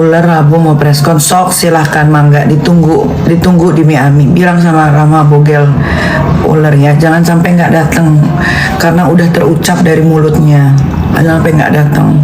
Ular Rabu mau preskon, sok silahkan mangga, ditunggu di Miami. Bilang sama Rama Bogel Ular ya, jangan sampai nggak datang karena udah terucap dari mulutnya, jangan sampai nggak datang.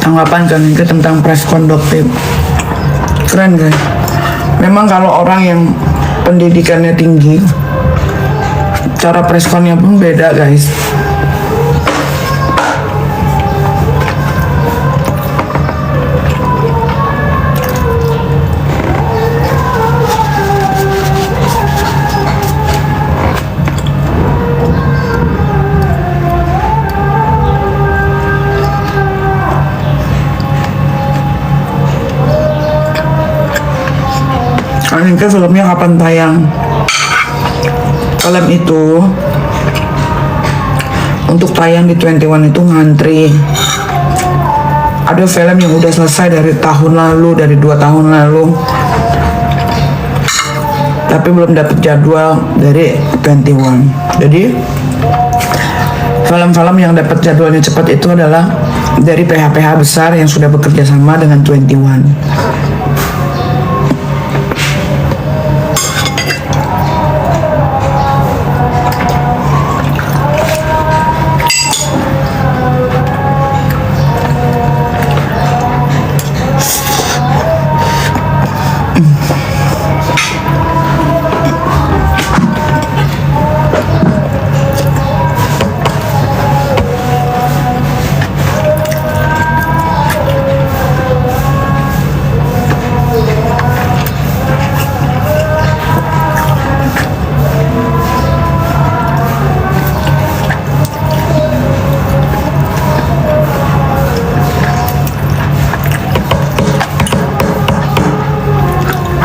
Tanggapan kalian tentang preskon Dokter? Keren kan? Memang kalau orang yang pendidikannya tinggi, cara preskonnya pun beda guys. Ini filmnya kapan tayang? Film itu untuk tayang di 21 itu ngantri. Ada film yang udah selesai dari tahun lalu, dari 2 tahun lalu, tapi belum dapet jadwal dari 21. Jadi film-film yang dapat jadwalnya cepat itu adalah dari PH-PH besar yang sudah bekerja sama dengan 21.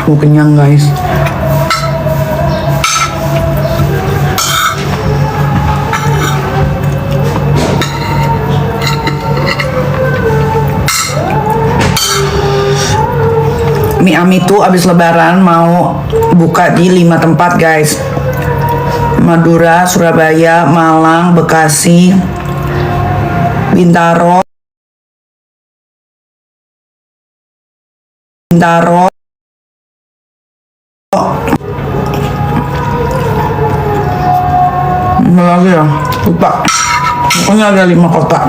Aku kenyang guys. Miami tuh abis lebaran mau buka di 5 tempat guys. Madura, Surabaya, Malang, Bekasi, Bintaro, mana lagi ya? Lupa. Pokoknya ada 5 kota.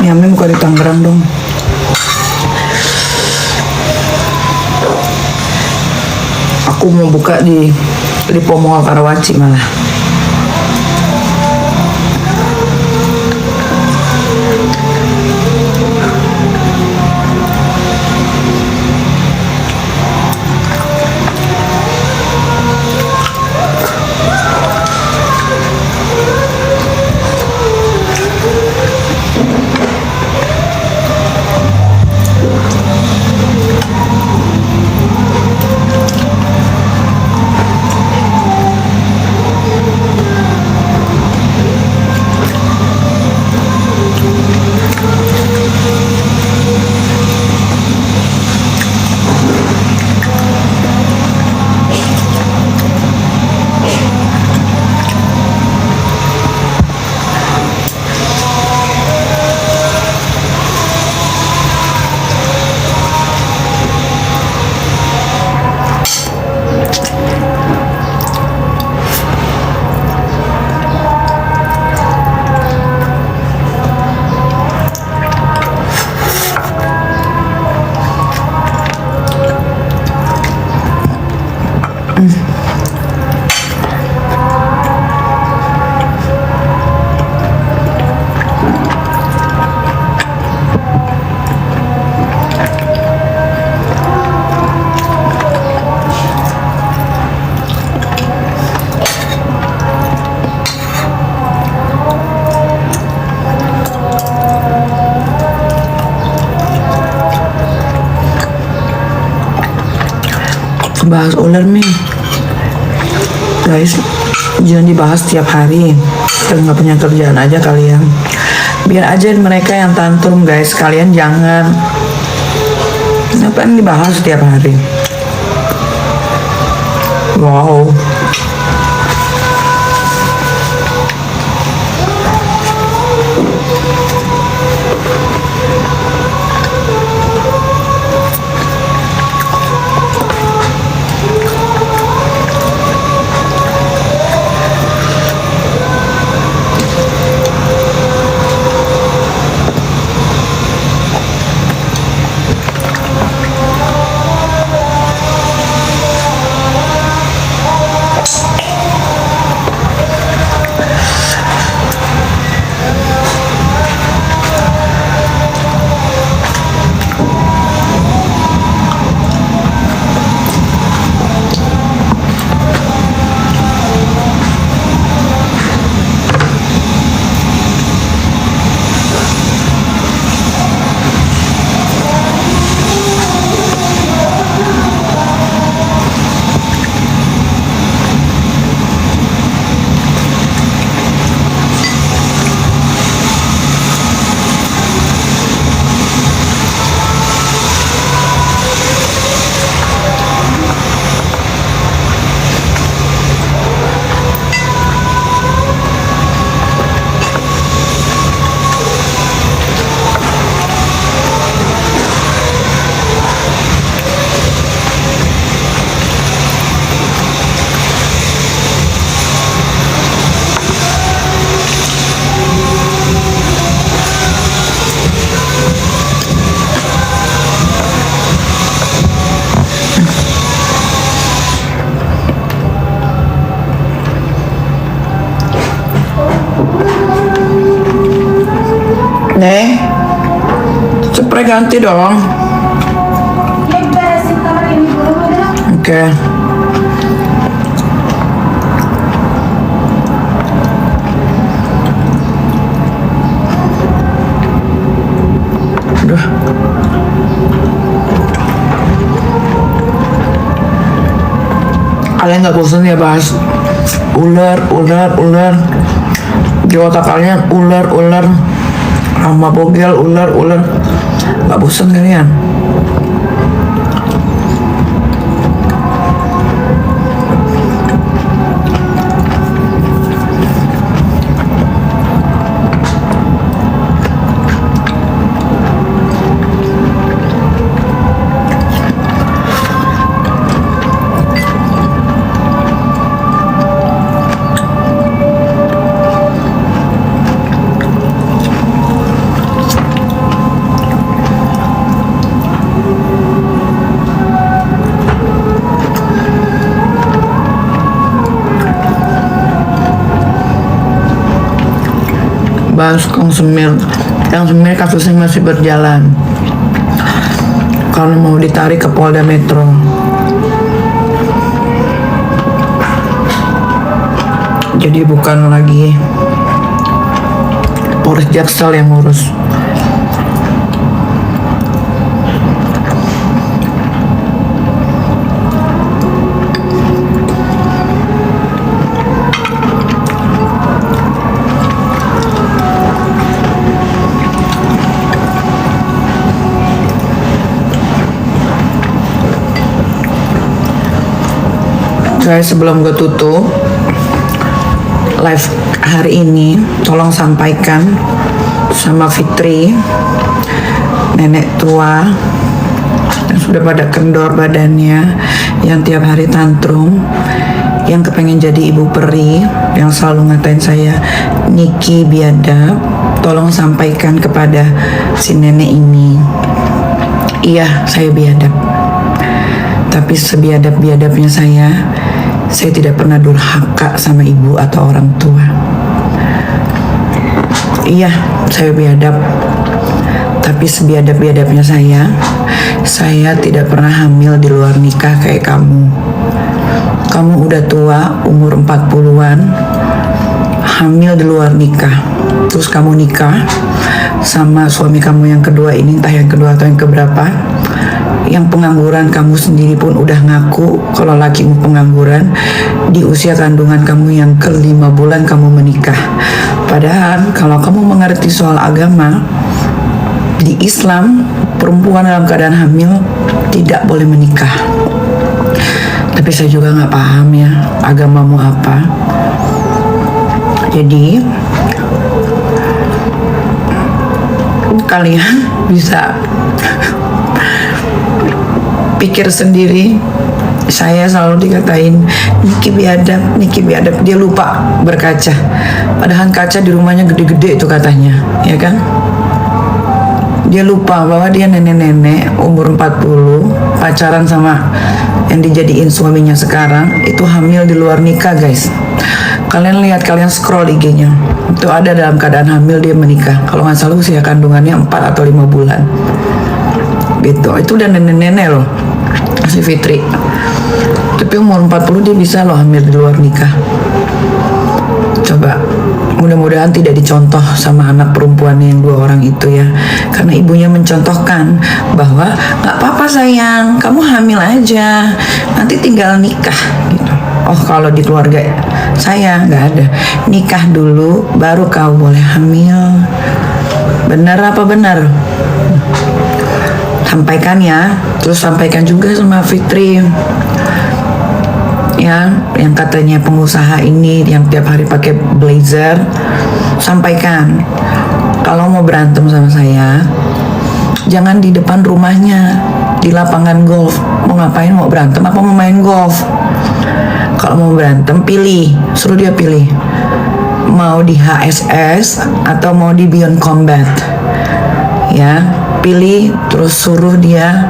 Miami buka di Tangerang dong. Aku mau buka di Lipo Mall Karawaci malah. bahas ular nih guys, jangan dibahas tiap hari. Kita nggak punya kerjaan aja kalian, biar aja mereka yang tantrum guys, kalian jangan. Ngapain dibahas tiap hari? Wow. Nih, spray ganti dong. Oke. Udah. Kalian nggak bosan ya bahas ular. Di otak kalian ular. Sama bogel, ular. Gak bosan kalian? Bahas Kang Semir. Kang Semir kasusnya masih berjalan karena mau ditarik ke Polda Metro. Jadi bukan lagi Polres Jaksel yang ngurus. Guys, sebelum gue tutup live hari ini, tolong sampaikan sama Fitri, nenek tua yang sudah pada kendor badannya, yang tiap hari tantrum, yang kepengen jadi ibu peri, yang selalu ngatain saya Niki biadab. Tolong sampaikan kepada si nenek ini, iya saya biadab, tapi sebiadab-biadabnya saya tidak pernah durhaka sama ibu atau orang tua. Iya, saya biadab, tapi sebiadab-biadabnya saya tidak pernah hamil di luar nikah kayak kamu. Kamu udah tua, umur 40-an, hamil di luar nikah. Terus kamu nikah sama suami kamu yang kedua ini, entah yang kedua atau yang keberapa. Yang pengangguran, kamu sendiri pun udah ngaku kalau lakimu pengangguran. Di usia kandungan kamu yang ke-5 bulan kamu menikah. Padahal kalau kamu mengerti soal agama, di Islam perempuan dalam keadaan hamil tidak boleh menikah. Tapi saya juga nggak paham ya agamamu apa. Jadi kalian bisa pikir sendiri. Saya selalu dikatain Niki biadab, Niki biadab. Dia lupa berkaca. Padahal kaca di rumahnya gede-gede itu katanya, ya kan? Dia lupa bahwa dia nenek-nenek umur 40 pacaran sama yang dijadiin suaminya sekarang, itu hamil di luar nikah, guys. Kalian lihat, kalian scroll IG-nya, itu ada dalam keadaan hamil dia menikah. Kalau nggak salah usia kandungannya 4 atau 5 bulan gitu. Itu udah nenek-nenek loh si Fitri, tapi umur 40 dia bisa loh hamil di luar nikah. Coba, mudah-mudahan tidak dicontoh sama anak perempuan yang 2 orang itu ya, karena ibunya mencontohkan bahwa nggak apa-apa sayang, kamu hamil aja, nanti tinggal nikah gitu. Oh, kalau di keluarga saya nggak ada, nikah dulu baru kau boleh hamil. Benar apa benar? Sampaikan ya, terus sampaikan juga sama Fitri ya, yang katanya pengusaha ini yang tiap hari pakai blazer. Sampaikan, kalau mau berantem sama saya jangan di depan rumahnya, di lapangan golf. Mau ngapain? Mau berantem apa mau main golf? Kalau mau berantem, pilih, suruh dia pilih, mau di HSS atau mau di Beyond Combat ya. Pilih, terus suruh dia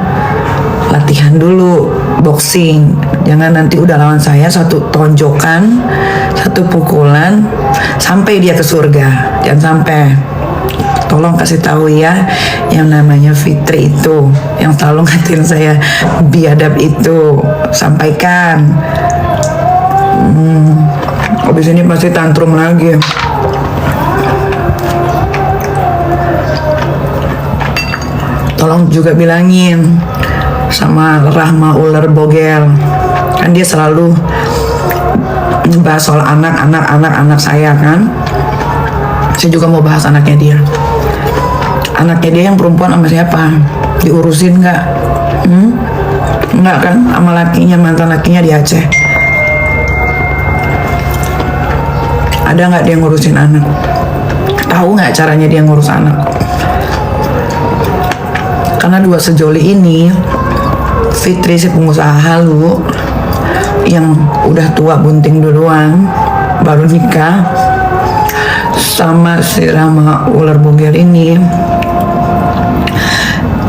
latihan dulu boxing. Jangan nanti udah lawan saya, satu tonjokan, satu pukulan sampai dia ke surga. Jangan sampai. Tolong kasih tahu ya, yang namanya Fitri itu yang selalu ngatain saya biadab itu, sampaikan. Habis ini pasti tantrum lagi. Tolong juga bilangin sama Rahma ular bogel, kan dia selalu bahas soal anak saya kan. Saya juga mau bahas anaknya dia. Anaknya dia yang perempuan sama siapa? Diurusin nggak? Nggak kan? Sama lakinya, mantan lakinya di Aceh. Ada nggak dia ngurusin anak? Tahu nggak caranya dia ngurus anak? Karena 2 sejoli ini, Fitri si pengusaha halu yang udah tua bunting duluan baru nikah, sama si Rama ular bogel ini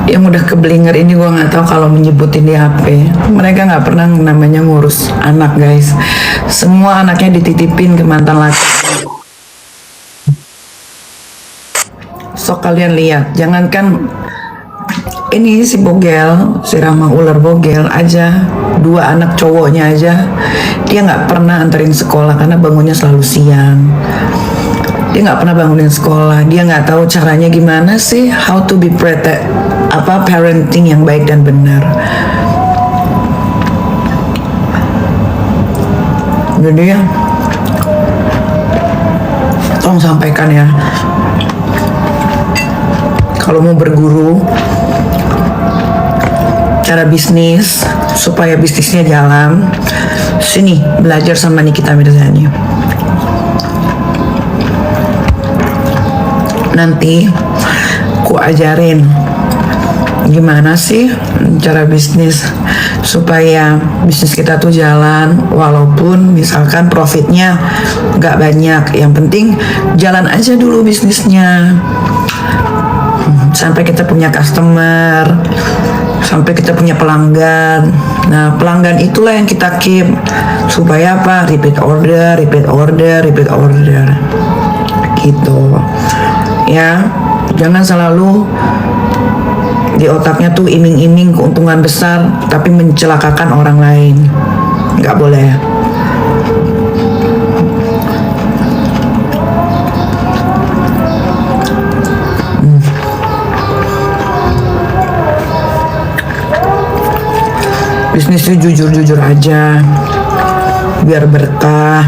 yang udah kebelinger ini, gua nggak tahu kalau menyebutin di HP. Mereka nggak pernah namanya ngurus anak, guys. Semua anaknya dititipin ke mantan laki. Sok kalian lihat, jangankan ini si bogel, si Rama ular bogel aja, 2 anak cowoknya aja, dia nggak pernah anterin sekolah karena bangunnya selalu siang. Dia nggak pernah bangunin sekolah. Dia nggak tahu caranya gimana sih, how to be parenting yang baik dan benar. Jadi ya, tolong sampaikan ya, kalau mau berguru cara bisnis supaya bisnisnya jalan, sini belajar sama Nikita Mirzani. Nanti ku ajarin gimana sih cara bisnis supaya bisnis kita tuh jalan, walaupun misalkan profitnya gak banyak, yang penting jalan aja dulu bisnisnya sampai kita punya customer, sampai kita punya pelanggan. Nah, pelanggan itulah yang kita keep supaya apa? Repeat order gitu ya. Jangan selalu di otaknya tuh iming-iming keuntungan besar tapi mencelakakan orang lain. Nggak boleh. bisnis itu jujur-jujur aja biar berkah.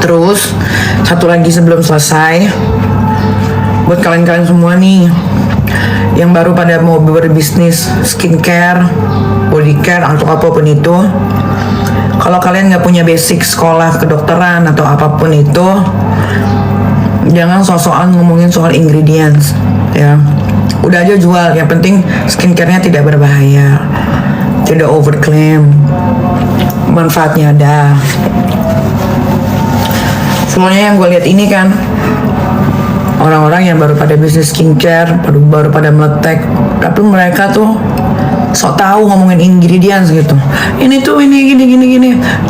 Terus satu lagi sebelum selesai, buat kalian-kalian semua nih yang baru pada mau berbisnis skincare, body care atau apapun itu, kalau kalian nggak punya basic sekolah kedokteran atau apapun itu, jangan sok-sokan ngomongin soal ingredients ya. Udah aja jual, yang penting skincare-nya tidak berbahaya, tidak overclaim, manfaatnya ada. Soalnya yang gue lihat ini kan orang-orang yang baru pada bisnis skincare, baru pada meletek, tapi mereka tuh sok tahu ngomongin ingredients gitu. Ini tuh ini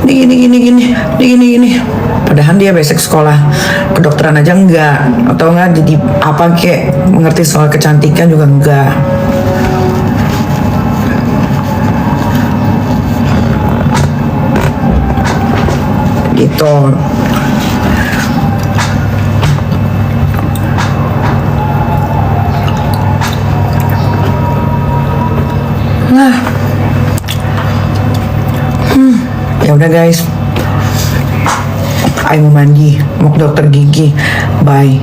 gini. Padahal dia basic sekolah kedokteran aja enggak, atau enggak jadi apa kek mengerti soal kecantikan juga enggak. Gitu. Nah, ya udah guys, ayo mau mandi, mau ke dokter gigi, bye.